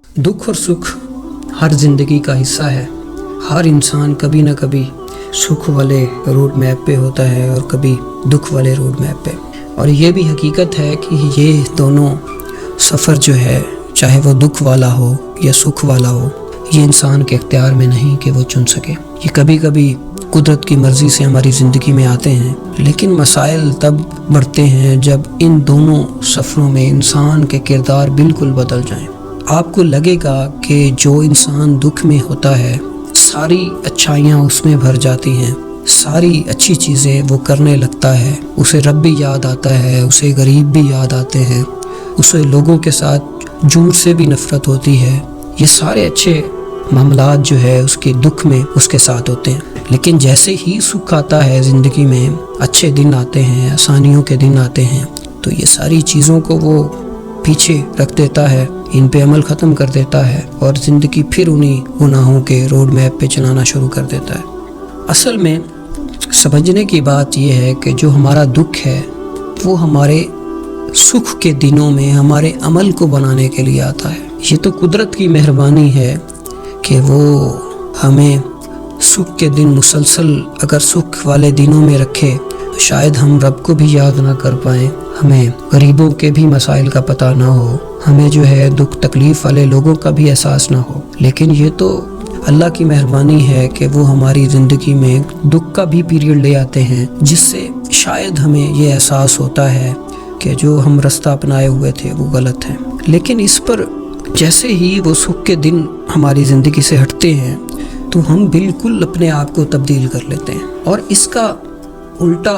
दुख और सुख हर ज़िंदगी का हिस्सा है। हर इंसान कभी ना कभी सुख वाले रोड मैप पे होता है और कभी दुख वाले रोड मैप पे। और ये भी हकीकत है कि ये दोनों सफ़र जो है, चाहे वो दुख वाला हो या सुख वाला हो, ये इंसान के इख्तियार में नहीं कि वो चुन सके। ये कभी कभी कुदरत की मर्ज़ी से हमारी ज़िंदगी में आते हैं, लेकिन मसाइल तब बढ़ते हैं जब इन दोनों सफ़रों में इंसान के किरदार बिल्कुल बदल जाएं। आपको लगेगा कि जो इंसान दुख में होता है, सारी अच्छाइयाँ उसमें भर जाती हैं, सारी अच्छी चीज़ें वो करने लगता है, उसे रब भी याद आता है, उसे गरीब भी याद आते हैं, उसे लोगों के साथ झूठ से भी नफ़रत होती है। ये सारे अच्छे मामलात जो है उसके दुख में उसके साथ होते हैं। लेकिन जैसे ही सुख आता है ज़िंदगी में, अच्छे दिन आते हैं, आसानियों के दिन आते हैं, तो ये सारी चीज़ों को वो पीछे रख देता है, इन पे अमल ख़त्म कर देता है और ज़िंदगी फिर उन्हीं गुनाहों के रोड मैप पे चलाना शुरू कर देता है। असल में समझने की बात यह है कि जो हमारा दुख है वो हमारे सुख के दिनों में हमारे अमल को बनाने के लिए आता है। ये तो कुदरत की मेहरबानी है कि वो हमें सुख के दिन मुसलसल अगर सुख वाले दिनों में रखे तो शायद हम रब को भी याद ना कर पाएँ, हमें गरीबों के भी मसाइल का पता ना हो, हमें जो है दुख तकलीफ़ वाले लोगों का भी एहसास ना हो। लेकिन ये तो अल्लाह की मेहरबानी है कि वो हमारी ज़िंदगी में दुख का भी पीरियड ले आते हैं, जिससे शायद हमें ये एहसास होता है कि जो हम रास्ता अपनाए हुए थे वो गलत है। लेकिन इस पर जैसे ही वो सुख के दिन हमारी ज़िंदगी से हटते हैं तो हम बिल्कुल अपने आप को तब्दील कर लेते हैं और इसका उल्टा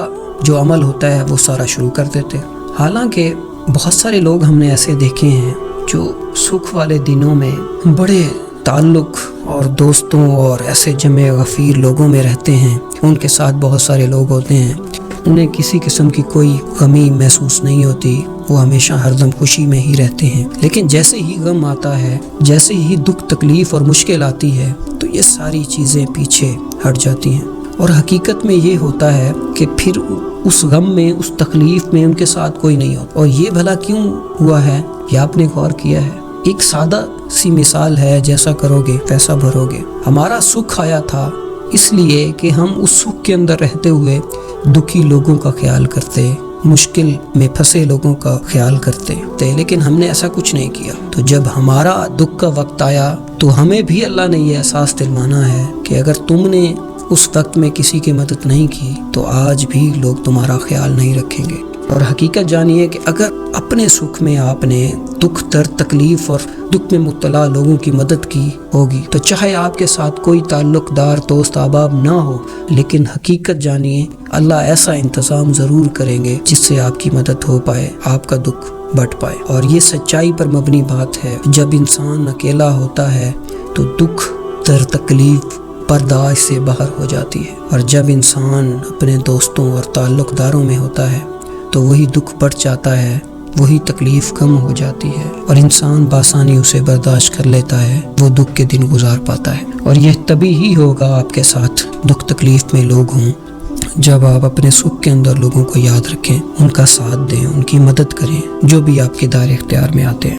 जो अमल होता है वो सारा शुरू कर देते हैं। हालांकि बहुत सारे लोग हमने ऐसे देखे हैं जो सुख वाले दिनों में बड़े ताल्लुक़ और दोस्तों और ऐसे जमे गफ़ीर लोगों में रहते हैं, उनके साथ बहुत सारे लोग होते हैं, उन्हें किसी किस्म की कोई कमी महसूस नहीं होती, वो हमेशा हरदम खुशी में ही रहते हैं। लेकिन जैसे ही गम आता है, जैसे ही दुख तकलीफ़ और मुश्किल आती है, तो ये सारी चीज़ें पीछे हट जाती हैं। और हकीकत में ये होता है कि फिर उस गम में, उस तकलीफ़ में उनके साथ कोई नहीं होता। और ये भला क्यों हुआ है, ये आपने गौर किया है? एक सादा सी मिसाल है, जैसा करोगे वैसा भरोगे। हमारा सुख आया था इसलिए कि हम उस सुख के अंदर रहते हुए दुखी लोगों का ख्याल करते, मुश्किल में फंसे लोगों का ख्याल करते, लेकिन हमने ऐसा कुछ नहीं किया। तो जब हमारा दुख का वक्त आया तो हमें भी अल्लाह ने ये एहसास दिलवाना है कि अगर तुमने उस वक्त में किसी की मदद नहीं की तो आज भी लोग तुम्हारा ख्याल नहीं रखेंगे। और हकीकत जानिए कि अगर अपने सुख में आपने दुख दर्द तकलीफ़ और दुख में मुब्तला लोगों की मदद की होगी, तो चाहे आपके साथ कोई ताल्लुक़दार दोस्त अहबाब ना हो, लेकिन हकीकत जानिए अल्लाह ऐसा इंतज़ाम ज़रूर करेंगे जिससे आपकी मदद हो पाए, आपका दुख बट पाए। और ये सच्चाई पर मबनी बात है। जब इंसान अकेला होता है तो दुख दर्द तकलीफ़ बर्दाश्त से बाहर हो जाती है, और जब इंसान अपने दोस्तों और ताल्लुक़दारों में होता है तो वही दुख बढ़ जाता है, वही तकलीफ़ कम हो जाती है और इंसान बासानी उसे बर्दाश्त कर लेता है, वो दुख के दिन गुजार पाता है। और यह तभी ही होगा आपके साथ दुख तकलीफ़ में लोग हों जब आप अपने सुख के अंदर लोगों को याद रखें, उनका साथ दें, उनकी मदद करें, जो भी आपके दायरे इख्तियार में आते हैं।